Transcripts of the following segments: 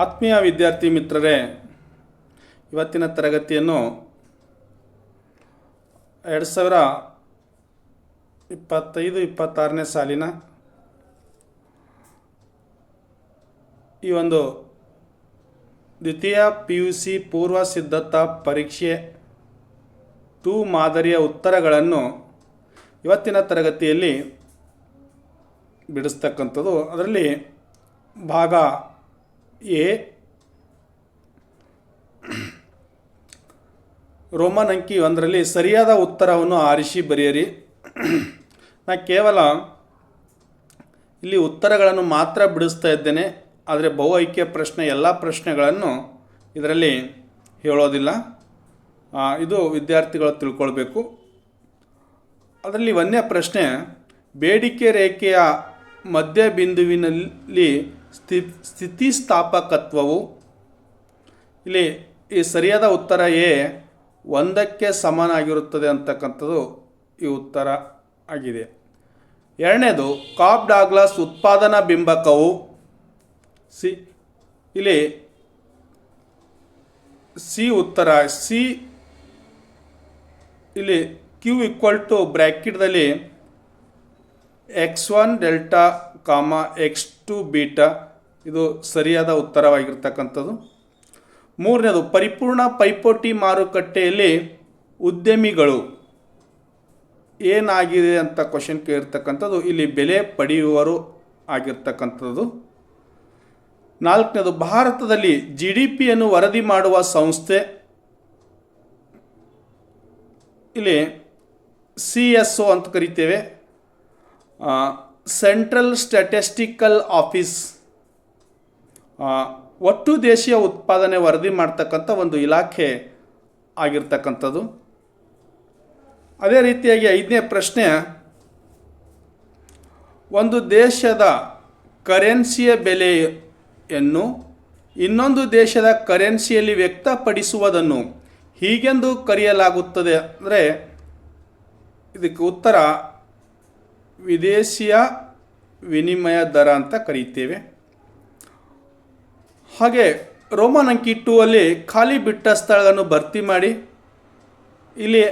ಆತ್ಮೀಯ ವಿದ್ಯಾರ್ಥಿ ಮಿತ್ರರೇ, ಇವತ್ತಿನ ತರಗತಿಯನ್ನು 2025-26ನೇ ಸಾಲಿನ ಈ ಒಂದು ದ್ವಿತೀಯ PUC ಪೂರ್ವ ಸಿದ್ಧತಾ ಪರೀಕ್ಷೆ 2 ಮಾದರಿಯ ಉತ್ತರಗಳನ್ನು ಇವತ್ತಿನ ತರಗತಿಯಲ್ಲಿ ಬಿಡಿಸ್ತಕ್ಕಂಥದ್ದು. ಅದರಲ್ಲಿ ಭಾಗ ಎ ರೋಮನ್ ಅಂಕಿ 1ರಲ್ಲಿ ಸರಿಯಾದ ಉತ್ತರವನ್ನು ಆರಿಸಿ ಬರೆಯಿರಿ. ನಾನು ಕೇವಲ ಇಲ್ಲಿ ಉತ್ತರಗಳನ್ನು ಮಾತ್ರ ಬಿಡಿಸ್ತಾ ಇದ್ದೇನೆ, ಆದರೆ ಬಹು ಆಯ್ಕೆ ಪ್ರಶ್ನೆ ಎಲ್ಲ ಪ್ರಶ್ನೆಗಳನ್ನು ಇದರಲ್ಲಿ ಹೇಳೋದಿಲ್ಲ. ಇದು ವಿದ್ಯಾರ್ಥಿಗಳು ತಿಳ್ಕೊಳ್ಬೇಕು. ಅದರಲ್ಲಿ 1ನೇ ಪ್ರಶ್ನೆ, ಬೇಡಿಕೆ ರೇಖೆಯ ಮಧ್ಯಬಿಂದುವಿನಲ್ಲಿ ಸ್ಥಿತಿಸ್ಥಾಪಕತ್ವವು, ಇಲ್ಲಿ ಈ ಸರಿಯಾದ ಉತ್ತರ ಎ 1ಕ್ಕೆ ಸಮನಾಗಿರುತ್ತದೆ ಅಂತಕ್ಕಂಥದ್ದು ಈ ಉತ್ತರ ಆಗಿದೆ. 2ನೇದು, ಕಾಬ್ ಡಾಗ್ಲಾಸ್ ಉತ್ಪಾದನಾ ಬಿಂಬಕವು ಇಲ್ಲಿ ಸಿ ಉತ್ತರ ಸಿ, ಇಲ್ಲಿ Q = ಬ್ರ್ಯಾಕೆಟ್ದಲ್ಲಿ x1 delta x2 beta, ಇದು ಸರಿಯಾದ ಉತ್ತರವಾಗಿರ್ತಕ್ಕಂಥದ್ದು. 3ನೇದು, ಪರಿಪೂರ್ಣ ಪೈಪೋಟಿ ಮಾರುಕಟ್ಟೆಯಲ್ಲಿ ಉದ್ಯಮಿಗಳು ಏನಾಗಿದೆ ಅಂತ ಕ್ವಶನ್ ಕೇಳಿರ್ತಕ್ಕಂಥದ್ದು, ಇಲ್ಲಿ ಬೆಲೆ ಪಡೆಯುವರು ಆಗಿರ್ತಕ್ಕಂಥದ್ದು. 4ನೇದು, ಭಾರತದಲ್ಲಿ GDPಯನ್ನು ವರದಿ ಮಾಡುವ ಸಂಸ್ಥೆ, ಇಲ್ಲಿ CSO ಅಂತ ಕರಿತೇವೆ, ಸೆಂಟ್ರಲ್ ಸ್ಟ್ಯಾಟಿಸ್ಟಿಕಲ್ ಆಫೀಸ್, ಒಟ್ಟು ದೇಶೀಯ ಉತ್ಪಾದನೆ ವರದಿ ಮಾಡ್ತಕ್ಕಂಥ ಒಂದು ಇಲಾಖೆ ಆಗಿರ್ತಕ್ಕಂಥದ್ದು. ಅದೇ ರೀತಿಯಾಗಿ 5ನೇ ಪ್ರಶ್ನೆ, ಒಂದು ದೇಶದ ಕರೆನ್ಸಿಯ ಬೆಲೆಯನ್ನು ಇನ್ನೊಂದು ದೇಶದ ಕರೆನ್ಸಿಯಲ್ಲಿ ವ್ಯಕ್ತಪಡಿಸುವುದನ್ನು ಹೀಗೆಂದು ಕರೆಯಲಾಗುತ್ತದೆ. ಅಂದರೆ ಇದಕ್ಕೆ ಉತ್ತರ ವಿದೇಶಿಯ ವಿನಿಮಯ ದರ ಅಂತ ಕರೀತೇವೆ. ಹಾಗೆ ರೋಮನ್ ಅಂಕಿ 2ಅಲ್ಲಿ ಖಾಲಿ ಬಿಟ್ಟ ಸ್ಥಳಗಳನ್ನು ಭರ್ತಿ ಮಾಡಿ, ಇಲ್ಲಿ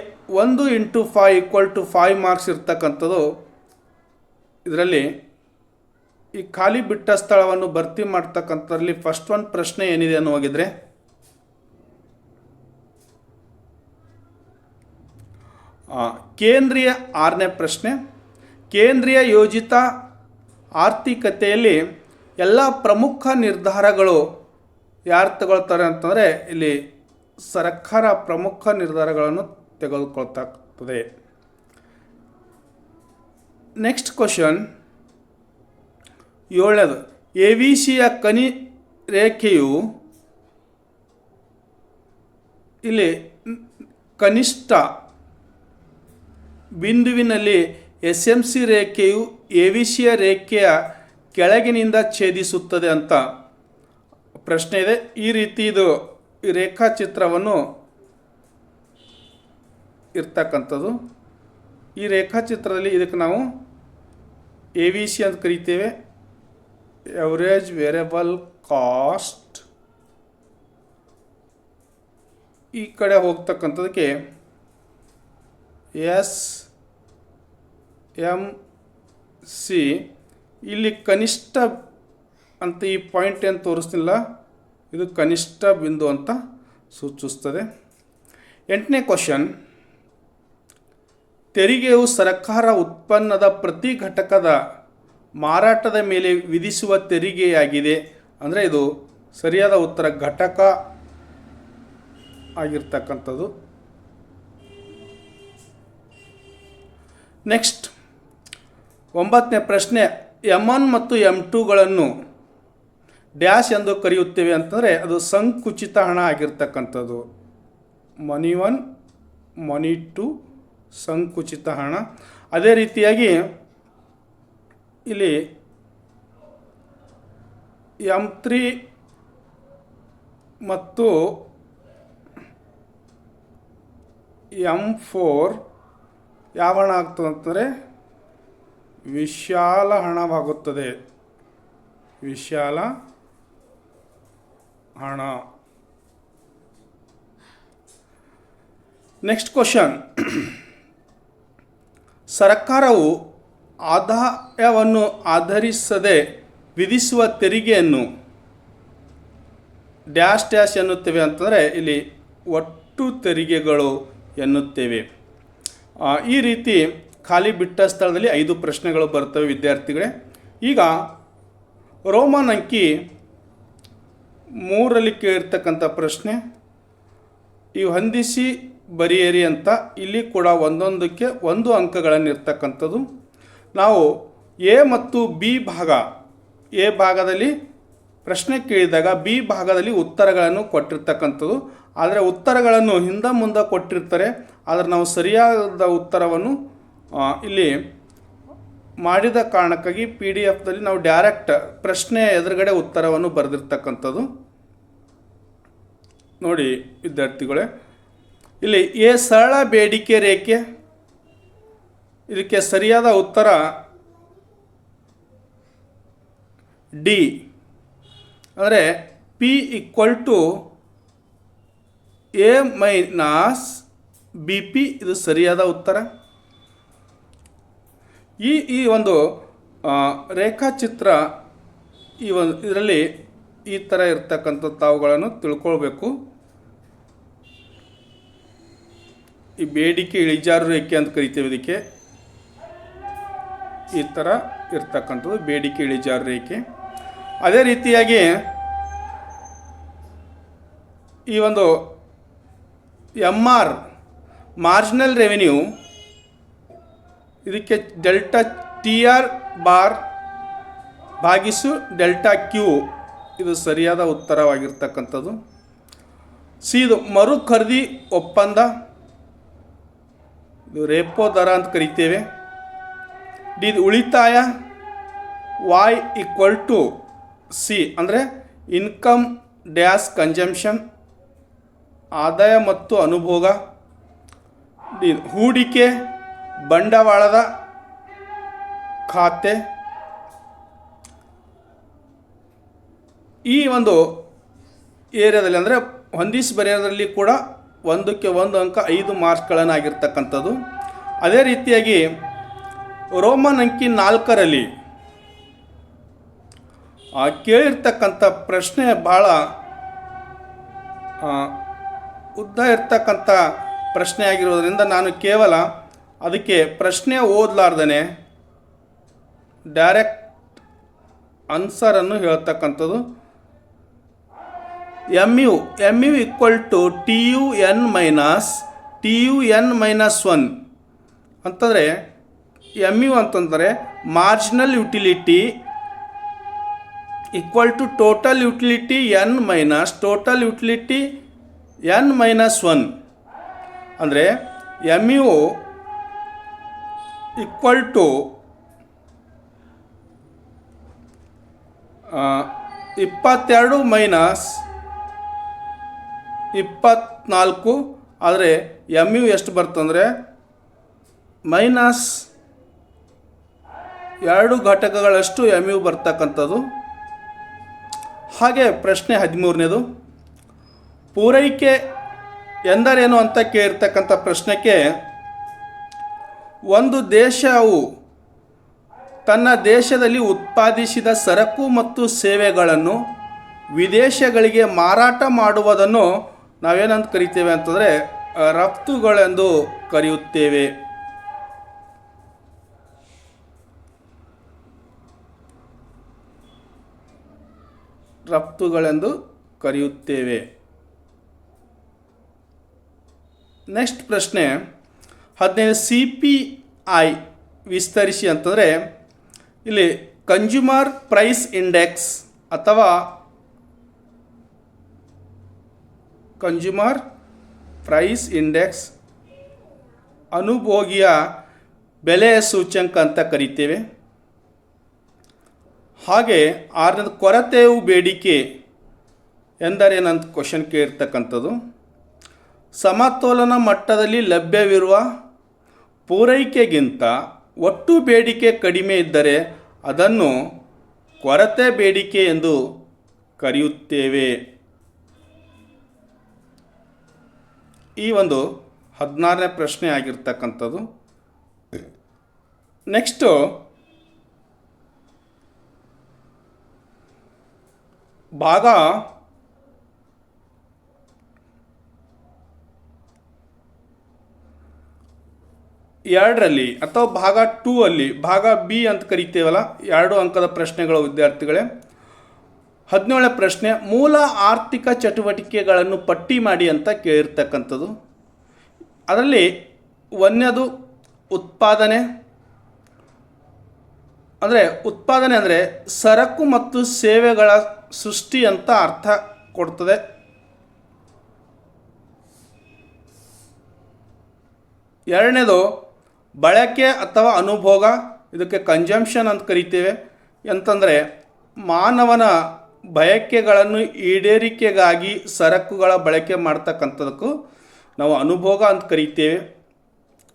1 × 5 = 5 ಮಾರ್ಕ್ಸ್ ಇರ್ತಕ್ಕಂಥದ್ದು. ಇದರಲ್ಲಿ ಈ ಖಾಲಿ ಬಿಟ್ಟ ಸ್ಥಳವನ್ನು ಭರ್ತಿ ಮಾಡ್ತಕ್ಕಂಥದ್ರಲ್ಲಿ ಫಸ್ಟ್ ಒಂದು ಪ್ರಶ್ನೆ ಏನಿದೆ ಅನ್ನೋ ಹೋಗಿದ್ರೆ, ಕೇಂದ್ರೀಯ 6ನೇ ಪ್ರಶ್ನೆ, ಕೇಂದ್ರೀಯ ಯೋಜಿತ ಆರ್ಥಿಕತೆಯಲ್ಲಿ ಎಲ್ಲ ಪ್ರಮುಖ ನಿರ್ಧಾರಗಳು ಯಾರು ತಗೊಳ್ತಾರೆ ಅಂತಂದರೆ, ಇಲ್ಲಿ ಸರ್ಕಾರ ಪ್ರಮುಖ ನಿರ್ಧಾರಗಳನ್ನು ತೆಗೆದುಕೊಳ್ತಕ್ಕಂಥದ್ದು. ನೆಕ್ಸ್ಟ್ ಕ್ವಶನ್ 7ನೇದು, AVCಯ ಕನಿ ರೇಖೆಯು ಇಲ್ಲಿ ಕನಿಷ್ಠ ಬಿಂದುವಿನಲ್ಲಿ SMC ರೇಖೆಯು AVCಯ ರೇಖೆಯ ಕೆಳಗಿನಿಂದ ಛೇದಿಸುತ್ತದೆ ಅಂತ ಪ್ರಶ್ನೆ ಇದೆ. ಈ ರೀತಿ ಇದು ಈ ರೇಖಾಚಿತ್ರವನ್ನು ಇರ್ತಕ್ಕಂಥದ್ದು. ಈ ರೇಖಾಚಿತ್ರದಲ್ಲಿ ಇದಕ್ಕೆ ನಾವು AVC ಅಂತ ಕರಿತೇವೆ, ಎವರೇಜ್ ವೇರಿಯಬಲ್ ಕಾಸ್ಟ್. ಈ ಕಡೆ ಹೋಗ್ತಕ್ಕಂಥದಕ್ಕೆ SMC. ಇಲ್ಲಿ ಕನಿಷ್ಠ ಅಂತ ಈ ಪಾಯಿಂಟ್ ಏನು ತೋರಿಸ್ತಿಲ್ಲ, ಇದು ಕನಿಷ್ಠ ಬಿಂದು ಅಂತ ಸೂಚಿಸ್ತದೆ. 8ನೇ ಕ್ವಶನ್, ತೆರಿಗೆಯು ಸರ್ಕಾರ ಉತ್ಪನ್ನದ ಪ್ರತಿ ಘಟಕದ ಮಾರಾಟದ ಮೇಲೆ ವಿಧಿಸುವ ತೆರಿಗೆಯಾಗಿದೆ. ಅಂದರೆ ಇದು ಸರಿಯಾದ ಉತ್ತರ ಘಟಕ ಆಗಿರ್ತಕ್ಕಂಥದ್ದು. ನೆಕ್ಸ್ಟ್ 9ನೇ ಪ್ರಶ್ನೆ, M1 ಮತ್ತು M2ಗಳನ್ನು ಡ್ಯಾಶ್ ಎಂದು ಕರೆಯುತ್ತೇವೆ ಅಂತಂದರೆ ಅದು ಸಂಕುಚಿತ ಹಣ ಆಗಿರ್ತಕ್ಕಂಥದ್ದು. ಮನಿ 1, ಮನಿ 2 ಸಂಕುಚಿತ ಹಣ. ಅದೇ ರೀತಿಯಾಗಿ ಇಲ್ಲಿ M3 ಮತ್ತು M4 ಯಾವ ಹಣ ಆಗ್ತದೆ ಅಂತಂದರೆ ವಿಶಾಲ ಹಣವಾಗುತ್ತದೆ. ವಿಶಾಲ ಹಣ. Next question. ಸರ್ಕಾರವು ಆದಾಯವನ್ನು ಆಧರಿಸದೆ ವಿಧಿಸುವ ತೆರಿಗೆಯನ್ನು ಡ್ಯಾಶ್ ಡ್ಯಾಶ್ ಎನ್ನುತ್ತೇವೆ ಅಂತಂದರೆ ಇಲ್ಲಿ ಒಟ್ಟು ತೆರಿಗೆಗಳು ಎನ್ನುತ್ತೇವೆ. ಈ ರೀತಿ ಖಾಲಿ ಬಿಟ್ಟ ಸ್ಥಳದಲ್ಲಿ 5 ಪ್ರಶ್ನೆಗಳು ಬರ್ತವೆ ವಿದ್ಯಾರ್ಥಿಗಳೇ. ಈಗ ರೋಮನ್ ಅಂಕಿ 3ರಲ್ಲಿ ಕೇಳಿರ್ತಕ್ಕಂಥ ಪ್ರಶ್ನೆ, ಇವು ಹೊಂದಿಸಿ ಬರೆಯಿರಿ ಅಂತ. ಇಲ್ಲಿ ಕೂಡ ಒಂದೊಂದಕ್ಕೆ 1 ಅಂಕಗಳನ್ನು ಇರ್ತಕ್ಕಂಥದ್ದು. ನಾವು ಎ ಮತ್ತು ಬಿ ಭಾಗ, ಎ ಭಾಗದಲ್ಲಿ ಪ್ರಶ್ನೆ ಕೇಳಿದಾಗ ಬಿ ಭಾಗದಲ್ಲಿ ಉತ್ತರಗಳನ್ನು ಕೊಟ್ಟಿರ್ತಕ್ಕಂಥದ್ದು. ಆದರೆ ಉತ್ತರಗಳನ್ನು ಹಿಂದೆ ಮುಂದೆ ಕೊಟ್ಟಿರ್ತಾರೆ, ಆದರೆ ನಾವು ಸರಿಯಾದ ಉತ್ತರವನ್ನು ಇಲ್ಲಿ ಮಾಡಿದ ಕಾರಣಕ್ಕಾಗಿ PDF ನಾವು ಡೈರೆಕ್ಟ್ ಪ್ರಶ್ನೆಯ ಎದುರುಗಡೆ ಉತ್ತರವನ್ನು ಬರೆದಿರ್ತಕ್ಕಂಥದ್ದು. ನೋಡಿ ವಿದ್ಯಾರ್ಥಿಗಳೇ, ಇಲ್ಲಿ ಎ ಸರಳ ಬೇಡಿಕೆ ರೇಖೆ, ಇದಕ್ಕೆ ಸರಿಯಾದ ಉತ್ತರ ಡಿ, ಅಂದರೆ P = A - BP, ಇದು ಸರಿಯಾದ ಉತ್ತರ. ಈ ಒಂದು ರೇಖಾಚಿತ್ರ ಇದರಲ್ಲಿ ಈ ಥರ ಇರ್ತಕ್ಕಂಥ ತಾವುಗಳನ್ನು ತಿಳ್ಕೊಳ್ಬೇಕು. ಈ ಬೇಡಿಕೆ ಇಳಿಜಾರು ರೇಖೆ ಅಂತ ಕರಿತೇವೆ ಇದಕ್ಕೆ. ಈ ಥರ ಇರ್ತಕ್ಕಂಥದ್ದು ಬೇಡಿಕೆ ಇಳಿಜಾರು ರೇಖೆ. ಅದೇ ರೀತಿಯಾಗಿ ಈ ಒಂದು MR ಮಾರ್ಜಿನಲ್ ರೆವೆನ್ಯೂ, ಇದಕ್ಕೆ ಡೆಲ್ಟಾ TR ಬಾರ್ ಭಾಗಿಸು ಡೆಲ್ಟಾ Q, ಇದು ಸರಿಯಾದ ಉತ್ತರವಾಗಿರ್ತಕ್ಕಂಥದ್ದು. ಇದು ಮರು ಖರೀದಿ ಒಪ್ಪಂದ, ಇದು ರೇಪೋ ದರ ಅಂತ ಕರಿತೇವೆ. ಇದು ಉಳಿತಾಯ, Y = C, ಅಂದರೆ ಇನ್ಕಮ್ ಡ್ಯಾಶ್ ಕನ್ಸಂಪ್ಷನ್, ಆದಾಯ ಮತ್ತು ಅನುಭೋಗ. ಹೂಡಿಕೆ ಬಂಡವಾಳದ ಖಾತೆ. ಈ ಒಂದು ಏರಿಯಾದಲ್ಲಿ ಅಂದರೆ ಹೊಂದಿಸಿ ಬರೆಯೋದ್ರಲ್ಲಿ ಕೂಡ 1ಕ್ಕೆ 1 ಅಂಕ 5 ಮಾರ್ಕ್ಸ್ಗಳನ್ನಾಗಿರ್ತಕ್ಕಂಥದ್ದು. ಅದೇ ರೀತಿಯಾಗಿ ರೋಮನ್ ಅಂಕಿ 4ರಲ್ಲಿ ಕೇಳಿರ್ತಕ್ಕಂಥ ಪ್ರಶ್ನೆ ಭಾಳ ಉದ್ದ ಇರ್ತಕ್ಕಂಥ ಪ್ರಶ್ನೆ ಆಗಿರೋದ್ರಿಂದ ನಾನು ಕೇವಲ ಅದಕ್ಕೆ ಪ್ರಶ್ನೆ ಓದಲಾರ್ದೇ ಡೈರೆಕ್ಟ್ ಆನ್ಸರನ್ನು ಹೇಳ್ತಕ್ಕಂಥದ್ದು. MU = TUN-1 ಅಂತಂದರೆ MU ಅಂತಂದರೆ marginal utility = total utility total utility N-1. ಅಂದರೆ MU = 22 - 24. ಆದರೆ MU ಎಷ್ಟು ಬರ್ತಂದರೆ -2 ಘಟಕಗಳಷ್ಟು MU ಬರ್ತಕ್ಕಂಥದ್ದು. ಹಾಗೆ ಪ್ರಶ್ನೆ 13ನೇದು, ಪೂರೈಕೆ ಎಂದರೇನು ಅಂತ ಕೇಳಿರ್ತಕ್ಕಂಥ ಪ್ರಶ್ನೆಗೆ ಒಂದು ದೇಶವು ತನ್ನ ದೇಶದಲ್ಲಿ ಉತ್ಪಾದಿಸಿದ ಸರಕು ಮತ್ತು ಸೇವೆಗಳನ್ನು ವಿದೇಶಗಳಿಗೆ ಮಾರಾಟ ಮಾಡುವುದನ್ನು ನಾವೇನಂತ ಕರಿತೇವೆ ಅಂತಂದರೆ ರಫ್ತುಗಳೆಂದು ಕರೆಯುತ್ತೇವೆ. ರಫ್ತುಗಳೆಂದು ಕರೆಯುತ್ತೇವೆ. ನೆಕ್ಸ್ಟ್ ಪ್ರಶ್ನೆ 15, CPI ವಿಸ್ತರಿಸಿ ಅಂತಂದರೆ ಇಲ್ಲಿ ಕನ್ಸ್ಯೂಮರ್ ಪ್ರೈಸ್ ಇಂಡೆಕ್ಸ್ ಅಥವಾ ಕನ್ಸ್ಯೂಮರ್ ಪ್ರೈಸ್ ಇಂಡೆಕ್ಸ್ ಅನುಭೋಗಿಯ ಬೆಲೆಯ ಸೂಚ್ಯಂಕ ಅಂತ ಕರಿತೇವೆ. ಹಾಗೆ 6ನೇದು ಕೊರತೆಯು ಬೇಡಿಕೆ ಎಂದರೇನಂತ ಕ್ವಶನ್ ಕೇಳಿರ್ತಕ್ಕಂಥದ್ದು. ಸಮತೋಲನ ಮಟ್ಟದಲ್ಲಿ ಲಭ್ಯವಿರುವ ಪೂರೈಕೆಗಿಂತ ಒಟ್ಟು ಬೇಡಿಕೆ ಕಡಿಮೆ ಇದ್ದರೆ ಅದನ್ನು ಕೊರತೆ ಬೇಡಿಕೆ ಎಂದು ಕರೆಯುತ್ತೇವೆ. ಈ ಒಂದು 16ನೇ ಪ್ರಶ್ನೆ ಆಗಿರ್ತಕ್ಕಂಥದ್ದು. ನೆಕ್ಸ್ಟು ಭಾಗ 2ರಲ್ಲಿ ಅಥವಾ ಭಾಗ 2ಅಲ್ಲಿ ಭಾಗ ಬಿ ಅಂತ ಕರಿತೇವಲ್ಲ, 2 ಅಂಕದ ಪ್ರಶ್ನೆಗಳು ವಿದ್ಯಾರ್ಥಿಗಳೇ. 17ನೇ ಪ್ರಶ್ನೆ, ಮೂಲ ಆರ್ಥಿಕ ಚಟುವಟಿಕೆಗಳನ್ನು ಪಟ್ಟಿ ಮಾಡಿ ಅಂತ ಕೇಳಿರ್ತಕ್ಕಂಥದ್ದು. ಅದರಲ್ಲಿ ಒಂದನೇದು ಉತ್ಪಾದನೆ ಅಂದರೆ ಸರಕು ಮತ್ತು ಸೇವೆಗಳ ಸೃಷ್ಟಿ ಅಂತ ಅರ್ಥ ಕೊಡ್ತದೆ. ಎರಡನೇದು ಬಳಕೆ ಅಥವಾ ಅನುಭೋಗ, ಇದಕ್ಕೆ ಕನ್ಸಂಪ್ಷನ್ ಅಂತ ಕರಿತೇವೆ. ಅಂತಂದರೆ ಮಾನವನ ಬಯಕೆಗಳನ್ನು ಈಡೇರಿಕೆಗಾಗಿ ಸರಕುಗಳ ಬಳಕೆ ಮಾಡ್ತಕ್ಕಂಥದಕ್ಕೂ ನಾವು ಅನುಭೋಗ ಅಂತ ಕರಿತೇವೆ.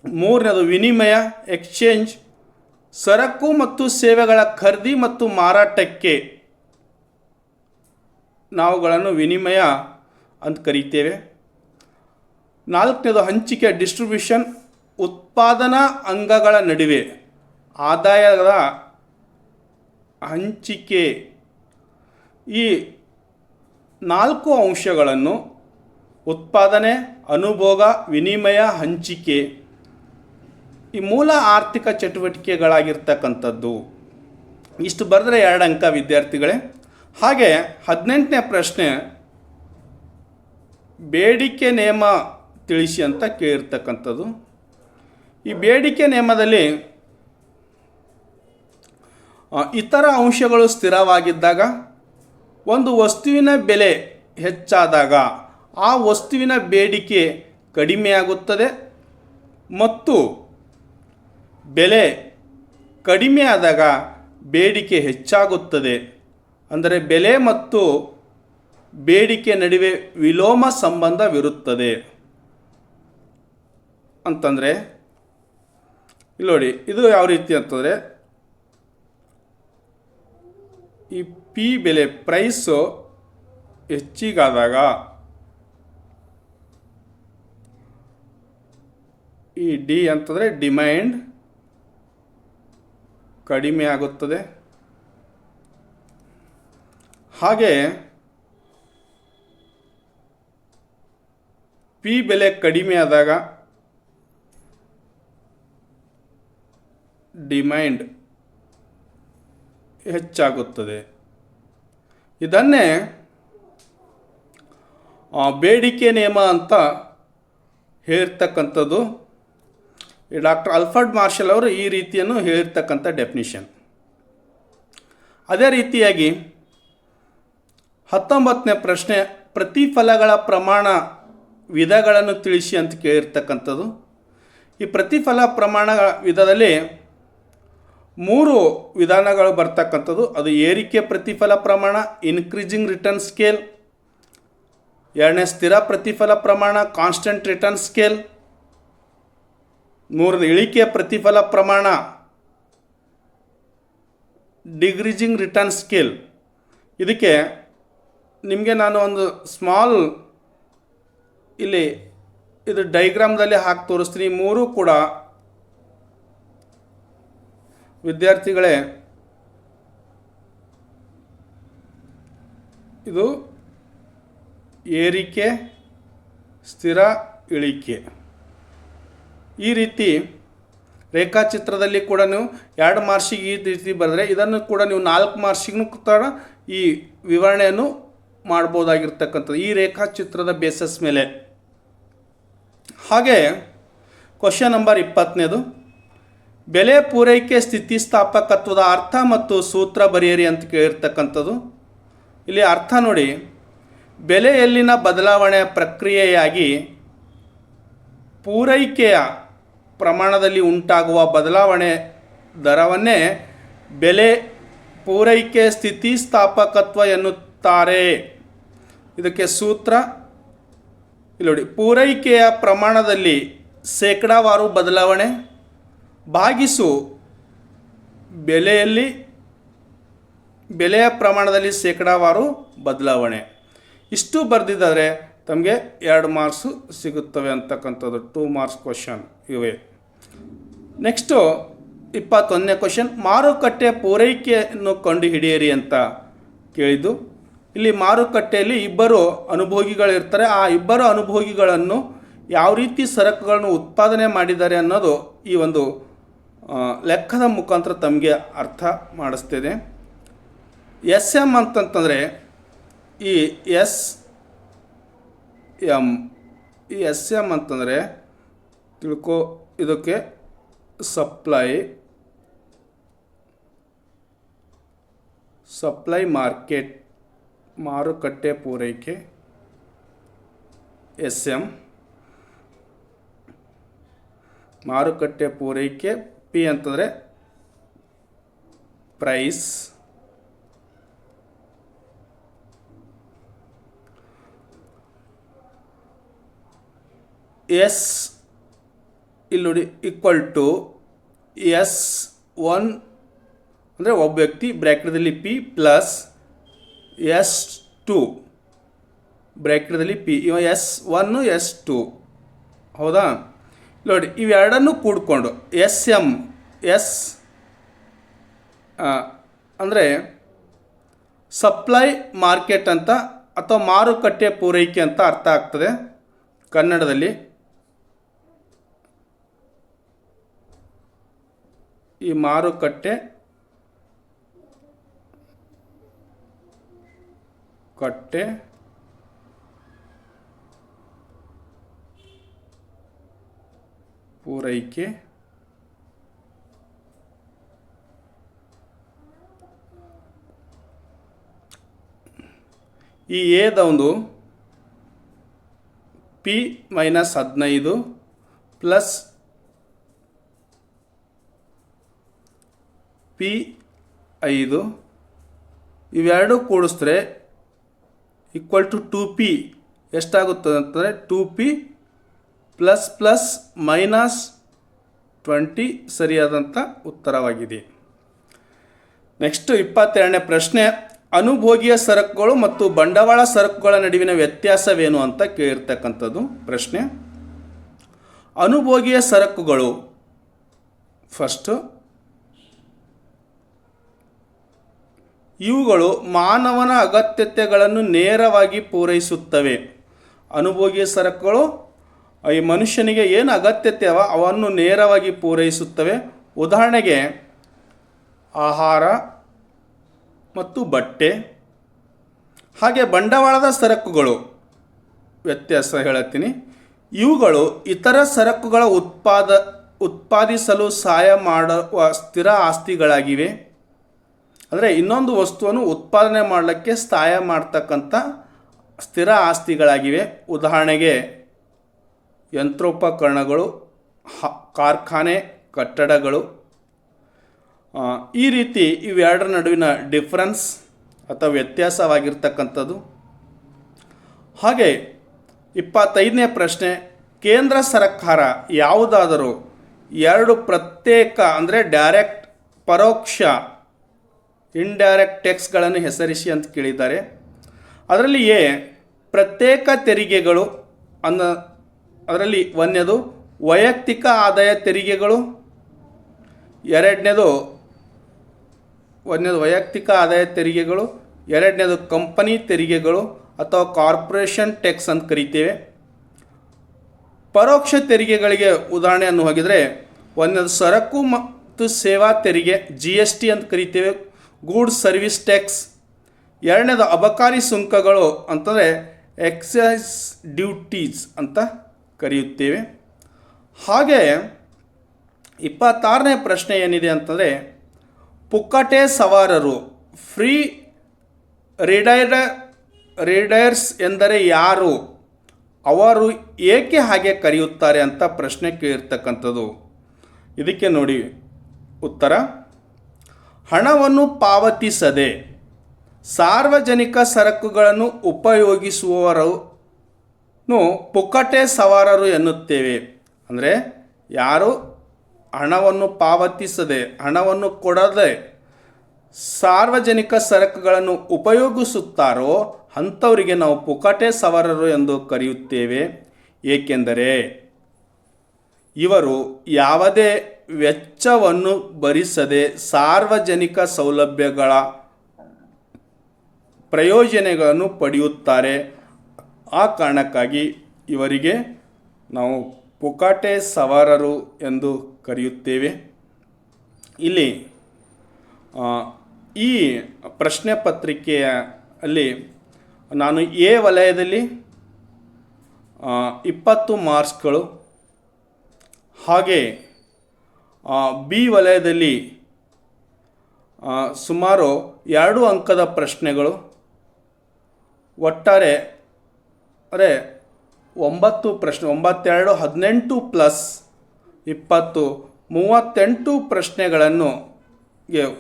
ಮೂರನೇದು ವಿನಿಮಯ, ಎಕ್ಸ್ಚೇಂಜ್, ಸರಕು ಮತ್ತು ಸೇವೆಗಳ ಖರೀದಿ ಮತ್ತು ಮಾರಾಟಕ್ಕೆ ನಾವುಗಳನ್ನು ವಿನಿಮಯ ಅಂತ ಕರಿತೇವೆ. ನಾಲ್ಕನೇದು ಹಂಚಿಕೆ, ಡಿಸ್ಟ್ರಿಬ್ಯೂಷನ್, ಉತ್ಪಾದನಾ ಅಂಗಗಳ ನಡುವೆ ಆದಾಯದ ಹಂಚಿಕೆ. ಈ 4 ಅಂಶಗಳನ್ನು ಉತ್ಪಾದನೆ, ಅನುಭೋಗ, ವಿನಿಮಯ, ಹಂಚಿಕೆ ಈ ಮೂಲ ಆರ್ಥಿಕ ಚಟುವಟಿಕೆಗಳಾಗಿರ್ತಕ್ಕಂಥದ್ದು. ಇಷ್ಟು ಬರೆದ್ರೆ 2 ಅಂಕ ವಿದ್ಯಾರ್ಥಿಗಳೇ. ಹಾಗೆ 18ನೇ ಪ್ರಶ್ನೆ, ಬೇಡಿಕೆ ನಿಯಮ ತಿಳಿಸಿ ಅಂತ ಕೇಳಿರ್ತಕ್ಕಂಥದ್ದು. ಈ ಬೇಡಿಕೆ ನಿಯಮದಲ್ಲಿ ಇತರ ಅಂಶಗಳು ಸ್ಥಿರವಾಗಿದ್ದಾಗ, ಒಂದು ವಸ್ತುವಿನ ಬೆಲೆ ಹೆಚ್ಚಾದಾಗ ಆ ವಸ್ತುವಿನ ಬೇಡಿಕೆ ಕಡಿಮೆಯಾಗುತ್ತದೆ ಮತ್ತು ಬೆಲೆ ಕಡಿಮೆ ಆದಾಗ ಬೇಡಿಕೆ ಹೆಚ್ಚಾಗುತ್ತದೆ. ಅಂದರೆ ಬೆಲೆ ಮತ್ತು ಬೇಡಿಕೆ ನಡುವೆ ವಿಲೋಮ ಸಂಬಂಧವಿರುತ್ತದೆ ಅಂತಂದರೆ ಇಲ್ಲಿ ನೋಡಿ, ಇದು ಯಾವ ರೀತಿ ಅಂತಂದರೆ ಈ ಪಿ ಬೆಲೆ ಪ್ರೈಸು ಹೆಚ್ಚಿಗಾದಾಗ ಈ ಡಿ ಅಂತಂದರೆ ಡಿಮ್ಯಾಂಡ್ ಕಡಿಮೆ ಆಗುತ್ತದೆ. ಹಾಗೆ ಪಿ ಬೆಲೆ ಕಡಿಮೆ ಆದಾಗ ಡಿಮ್ಯಾಂಡ್ ಹೆಚ್ಚಾಗುತ್ತದೆ. ಇದನ್ನೇ ಬೇಡಿಕೆ ನಿಯಮ ಅಂತ ಹೇಳ್ತಕ್ಕಂಥದ್ದು. ಈ ಡಾಕ್ಟರ್ ಆಲ್ಫರ್ಡ್ ಮಾರ್ಷಲ್ ಅವರು ಈ ರೀತಿಯನ್ನು ಹೇಳಿರ್ತಕ್ಕಂಥ ಡೆಫಿನಿಷನ್. ಅದೇ ರೀತಿಯಾಗಿ 19ನೇ ಪ್ರಶ್ನೆ, ಪ್ರತಿಫಲಗಳ ಪ್ರಮಾಣ ವಿಧಗಳನ್ನು ತಿಳಿಸಿ ಅಂತ ಕೇಳಿರ್ತಕ್ಕಂಥದ್ದು. ಈ ಪ್ರತಿಫಲ ಪ್ರಮಾಣ ವಿಧದಲ್ಲಿ 3 ವಿಧಾನಗಳು ಬರ್ತಕ್ಕಂಥದ್ದು. ಅದು ಏರಿಕೆ ಪ್ರತಿಫಲ ಪ್ರಮಾಣ, ಇನ್ಕ್ರೀಸಿಂಗ್ ರಿಟರ್ನ್ ಸ್ಕೇಲ್. ಎರಡನೇ ಸ್ಥಿರ ಪ್ರತಿಫಲ ಪ್ರಮಾಣ, ಕಾನ್ಸ್ಟೆಂಟ್ ರಿಟರ್ನ್ ಸ್ಕೇಲ್. ಮೂರನೇ ಇಳಿಕೆ ಪ್ರತಿಫಲ ಪ್ರಮಾಣ, ಡಿಕ್ರೀಸಿಂಗ್ ರಿಟರ್ನ್ ಸ್ಕೇಲ್. ಇದಕ್ಕೆ ನಿಮಗೆ ನಾನು ಒಂದು ಸ್ಮಾಲ್ ಇಲ್ಲಿ ಇದು ಡೈಗ್ರಾಮ್ದಲ್ಲಿ ಹಾಕಿ ತೋರಿಸ್ತೀನಿ. 3 ಕೂಡ ವಿದ್ಯಾರ್ಥಿಗಳೇ ಇದು ಏರಿಕೆ, ಸ್ಥಿರ, ಇಳಿಕೆ. ಈ ರೀತಿ ರೇಖಾಚಿತ್ರದಲ್ಲಿ ಕೂಡ ನೀವು 2 ಮಾರ್ಕ್ಸಿಗೆ ಈ ರೀತಿ ಬರೆದರೆ, ಇದನ್ನು ಕೂಡ ನೀವು 4 ಮಾರ್ಕ್ಸಿಗೂ ಕೂಡ ಈ ವಿವರಣೆಯನ್ನು ಮಾಡ್ಬೋದಾಗಿರ್ತಕ್ಕಂಥದ್ದು ಈ ರೇಖಾಚಿತ್ರದ ಬೇಸಸ್ ಮೇಲೆ. ಹಾಗೆ ಕ್ವಶನ್ ನಂಬರ್ 20ನೇದು, ಬೆಲೆ ಪೂರೈಕೆ ಸ್ಥಿತಿಸ್ಥಾಪಕತ್ವದ ಅರ್ಥ ಮತ್ತು ಸೂತ್ರ ಬರೆಯಿರಿ ಅಂತ ಕೇಳಿರ್ತಕ್ಕಂಥದ್ದು. ಇಲ್ಲಿ ಅರ್ಥ ನೋಡಿ, ಬೆಲೆಯಲ್ಲಿನ ಬದಲಾವಣೆಯ ಪ್ರಕ್ರಿಯೆಯಾಗಿ ಪೂರೈಕೆಯ ಪ್ರಮಾಣದಲ್ಲಿ ಉಂಟಾಗುವ ಬದಲಾವಣೆ ದರವನ್ನೇ ಬೆಲೆ ಪೂರೈಕೆ ಸ್ಥಿತಿಸ್ಥಾಪಕತ್ವ ಎನ್ನುತ್ತಾರೆ. ಇದಕ್ಕೆ ಸೂತ್ರ ಇಲ್ಲಿ ನೋಡಿ, ಪೂರೈಕೆಯ ಪ್ರಮಾಣದಲ್ಲಿ ಶೇಕಡಾವಾರು ಬದಲಾವಣೆ ಭಾಗಿಸು ಬೆಲೆಯ ಪ್ರಮಾಣದಲ್ಲಿ ಶೇಕಡಾವಾರು ಬದಲಾವಣೆ. ಇಷ್ಟು ಬರೆದಿದ್ದಾರೆ ತಮಗೆ 2 ಮಾರ್ಕ್ಸು ಸಿಗುತ್ತವೆ ಅಂತಕ್ಕಂಥದ್ದು. 2 ಮಾರ್ಕ್ಸ್ ಕ್ವಶನ್ ಇವೆ. ನೆಕ್ಸ್ಟು 21ನೇ ಕ್ವಶನ್, ಮಾರುಕಟ್ಟೆ ಪೂರೈಕೆಯನ್ನು ಕಂಡುಹಿಡಿಯಿರಿ ಅಂತ ಕೇಳಿದ್ದು. ಇಲ್ಲಿ ಮಾರುಕಟ್ಟೆಯಲ್ಲಿ ಇಬ್ಬರು ಅನುಭೋಗಿಗಳಿರ್ತಾರೆ. ಆ ಇಬ್ಬರು ಅನುಭೋಗಿಗಳನ್ನು ಯಾವ ರೀತಿ ಸರಕುಗಳನ್ನು ಉತ್ಪಾದನೆ ಮಾಡಿದ್ದಾರೆ ಅನ್ನೋದು ಈ ಒಂದು ಲೆಕ್ಕದ ಮುಖಾಂತರ ತಮಗೆ ಅರ್ಥ ಮಾಡಿಸ್ತಿದೆ. ಎಸ್ ಎಮ್ ಅಂತಂತಂದರೆ ಈ ಎಸ್ ಎಮ್ ಅಂತಂದರೆ ತಿಳ್ಕೊ, ಇದಕ್ಕೆ ಸಪ್ಲೈ ಮಾರ್ಕೆಟ್, ಮಾರುಕಟ್ಟೆ ಪೂರೈಕೆ ಎಸ್ ಎಮ್, ಮಾರುಕಟ್ಟೆ ಪೂರೈಕೆ. ಪಿ ಅಂತಂದರೆ ಪ್ರೈಸ್, ಎಸ್ ಇಲ್ಲಿ ನೋಡಿ ಈಕ್ವಲ್ ಟು S1 ಅಂದರೆ ಒಬ್ಬ ವ್ಯಕ್ತಿ ಬ್ರ್ಯಾಕೆಟ್ದಲ್ಲಿ ಪಿ ಪ್ಲಸ್ S2 ಬ್ರ್ಯಾಕೆಟ್ದಲ್ಲಿ ಪಿ, ಇವ S1 S2. ಹೌದಾ? ನೋಡಿ ಇವೆರಡನ್ನು ಕೂಡಿಕೊಂಡು ಎಸ್ ಅಂದರೆ ಸಪ್ಲೈ ಮಾರ್ಕೆಟ್ ಅಂತ ಅಥವಾ ಮಾರುಕಟ್ಟೆ ಪೂರೈಕೆ ಅಂತ ಅರ್ಥ ಆಗ್ತದೆ ಕನ್ನಡದಲ್ಲಿ. ಈ ಮಾರುಕಟ್ಟೆ ಪೂರೈಕೆ ಈ ಎದ ಒಂದು ಪಿ ಮೈನಸ್ 15 ಪ್ಲಸ್ ಪಿ 5 ಇವೆರಡು ಕೂಡಿಸಿದ್ರೆ ಈಕ್ವಲ್ ಟು 2P ಎಷ್ಟಾಗುತ್ತದೆ ಅಂತಂದರೆ 2P ಪ್ಲಸ್ ಪ್ಲಸ್ ಮೈನಸ್ 20 ಸರಿಯಾದಂಥ ಉತ್ತರವಾಗಿದೆ. ನೆಕ್ಸ್ಟ್ 22ನೇ ಪ್ರಶ್ನೆ, ಅನುಭೋಗಿಯ ಸರಕುಗಳು ಮತ್ತು ಬಂಡವಾಳ ಸರಕುಗಳ ನಡುವಿನ ವ್ಯತ್ಯಾಸವೇನು ಅಂತ ಕೇಳಿರ್ತಕ್ಕಂಥದ್ದು ಪ್ರಶ್ನೆ. ಅನುಭೋಗಿಯ ಸರಕುಗಳು ಫಸ್ಟು, ಇವುಗಳು ಮಾನವನ ಅಗತ್ಯತೆಗಳನ್ನು ನೇರವಾಗಿ ಪೂರೈಸುತ್ತವೆ. ಅನುಭೋಗಿಯ ಸರಕುಗಳು ಈ ಮನುಷ್ಯನಿಗೆ ಏನು ಅಗತ್ಯತೆ ಅವನ್ನು ನೇರವಾಗಿ ಪೂರೈಸುತ್ತವೆ. ಉದಾಹರಣೆಗೆ ಆಹಾರ ಮತ್ತು ಬಟ್ಟೆ. ಹಾಗೆ ಬಂಡವಾಳದ ಸರಕುಗಳು ವ್ಯತ್ಯಾಸ ಹೇಳುತ್ತೀನಿ. ಇವುಗಳು ಇತರ ಸರಕುಗಳ ಉತ್ಪಾದಿಸಲು ಸಹಾಯ ಮಾಡುವ ಸ್ಥಿರ ಆಸ್ತಿಗಳಾಗಿವೆ. ಅಂದರೆ ಇನ್ನೊಂದು ವಸ್ತುವನ್ನು ಉತ್ಪಾದನೆ ಮಾಡಲಿಕ್ಕೆ ಸಹಾಯ ಮಾಡ್ತಕ್ಕಂಥ ಸ್ಥಿರ ಆಸ್ತಿಗಳಾಗಿವೆ. ಉದಾಹರಣೆಗೆ ಯಂತ್ರೋಪಕರಣಗಳು, ಕಾರ್ಖಾನೆ, ಕಟ್ಟಡಗಳು. ಈ ರೀತಿ ಇವೆರಡರ ನಡುವಿನ ಡಿಫ್ರೆನ್ಸ್ ಅಥವಾ ವ್ಯತ್ಯಾಸವಾಗಿರ್ತಕ್ಕಂಥದ್ದು. ಹಾಗೆ 25ನೇ ಪ್ರಶ್ನೆ, ಕೇಂದ್ರ ಸರ್ಕಾರ ಯಾವುದಾದರೂ ಎರಡು ಪ್ರತ್ಯೇಕ ಅಂದರೆ ಡೈರೆಕ್ಟ್, ಪರೋಕ್ಷ ಇಂಡೈರೆಕ್ಟ್ ಟ್ಯಾಕ್ಸ್ಗಳನ್ನು ಹೆಸರಿಸಿ ಅಂತ ಕೇಳಿದ್ದಾರೆ. ಅದರಲ್ಲಿ ಪ್ರತ್ಯೇಕ ತೆರಿಗೆಗಳು ಅದರಲ್ಲಿ ಒಂದನೇದು ವೈಯಕ್ತಿಕ ಆದಾಯ ತೆರಿಗೆಗಳು, ಎರಡನೇದು ವೈಯಕ್ತಿಕ ಆದಾಯ ತೆರಿಗೆಗಳು, ಎರಡನೇದು ಕಂಪನಿ ತೆರಿಗೆಗಳು ಅಥವಾ ಕಾರ್ಪೊರೇಷನ್ ಟ್ಯಾಕ್ಸ್ ಅಂತ ಕರಿತೇವೆ. ಪರೋಕ್ಷ ತೆರಿಗೆಗಳಿಗೆ ಉದಾಹರಣೆಯನ್ನು ಹೋಗಿದರೆ ಒಂದನೇದು ಸರಕು ಮತ್ತು ಸೇವಾ ತೆರಿಗೆ, GST ಅಂತ ಕರಿತೇವೆ, ಗೂಡ್ಸ್ ಸರ್ವಿಸ್ ಟ್ಯಾಕ್ಸ್. ಎರಡನೇದು ಅಬಕಾರಿ ಸುಂಕಗಳು ಅಂತಂದರೆ ಎಕ್ಸೈಸ್ ಡ್ಯೂಟೀಸ್ ಅಂತ ಕರೆಯುತ್ತೇವೆ. ಹಾಗೆ 26ನೇ ಪ್ರಶ್ನೆ ಏನಿದೆ ಅಂತಂದರೆ, ಪುಕ್ಕಟೆ ಸವಾರರು, ಫ್ರೀ ರೈಡರ್ಸ್ ಎಂದರೆ ಯಾರು, ಅವರು ಏಕೆ ಹಾಗೆ ಕರೆಯುತ್ತಾರೆ ಅಂತ ಪ್ರಶ್ನೆ ಕೇಳಿರ್ತಕ್ಕಂಥದ್ದು. ಇದಕ್ಕೆ ನೋಡಿ ಉತ್ತರ, ಹಣವನ್ನು ಪಾವತಿಸದೆ ಸಾರ್ವಜನಿಕ ಸರಕುಗಳನ್ನು ಉಪಯೋಗಿಸುವವರನ್ನು ಪುಕ್ಕಟೆ ಸವಾರರು ಎನ್ನುತ್ತೇವೆ. ಅಂದರೆ ಯಾರು ಹಣವನ್ನು ಪಾವತಿಸದೆ, ಹಣವನ್ನು ಕೊಡದೆ ಸಾರ್ವಜನಿಕ ಸರಕುಗಳನ್ನು ಉಪಯೋಗಿಸುತ್ತಾರೋ ಅಂಥವರಿಗೆ ನಾವು ಪುಕಾಟೆ ಸವಾರರು ಎಂದು ಕರೆಯುತ್ತೇವೆ. ಏಕೆಂದರೆ ಇವರು ಯಾವುದೇ ವೆಚ್ಚವನ್ನು ಭರಿಸದೆ ಸಾರ್ವಜನಿಕ ಸೌಲಭ್ಯಗಳ ಪ್ರಯೋಜನಗಳನ್ನು ಪಡೆಯುತ್ತಾರೆ. ಆ ಕಾರಣಕ್ಕಾಗಿ ಇವರಿಗೆ ನಾವು ಪುಕಾಟೆ ಸವಾರರು ಎಂದು ಕರೆಯುತ್ತೇವೆ. ಇಲ್ಲಿ ಈ ಪ್ರಶ್ನೆ ಪತ್ರಿಕೆಯಲ್ಲಿ ನಾನು ಎ ವಲಯದಲ್ಲಿ 20 ಮಾರ್ಕ್ಸ್ಗಳು, ಹಾಗೆ ಬಿ ವಲಯದಲ್ಲಿ ಸುಮಾರು 2 ಅಂಕದ ಪ್ರಶ್ನೆಗಳು, ಒಟ್ಟಾರೆ 9 ಪ್ರಶ್ನೆ, 9 2 18 ಪ್ಲಸ್ 20 38 ಪ್ರಶ್ನೆಗಳನ್ನು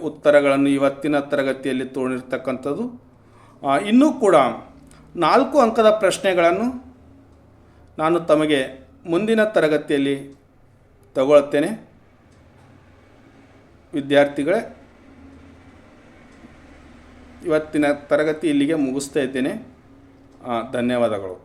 ಉತ್ತರಗಳನ್ನು ಇವತ್ತಿನ ತರಗತಿಯಲ್ಲಿ ತೋರಿರ್ತಕ್ಕಂಥದ್ದು. ಇನ್ನೂ ಕೂಡ 4 ಅಂಕದ ಪ್ರಶ್ನೆಗಳನ್ನು ನಾನು ತಮಗೆ ಮುಂದಿನ ತರಗತಿಯಲ್ಲಿ ತಗೊಳ್ತೇನೆ. ವಿದ್ಯಾರ್ಥಿಗಳೇ, ಇವತ್ತಿನ ತರಗತಿ ಇಲ್ಲಿಗೆ ಮುಗಿಸ್ತಾ ಇದ್ದೇನೆ. ಧನ್ಯವಾದಗಳು.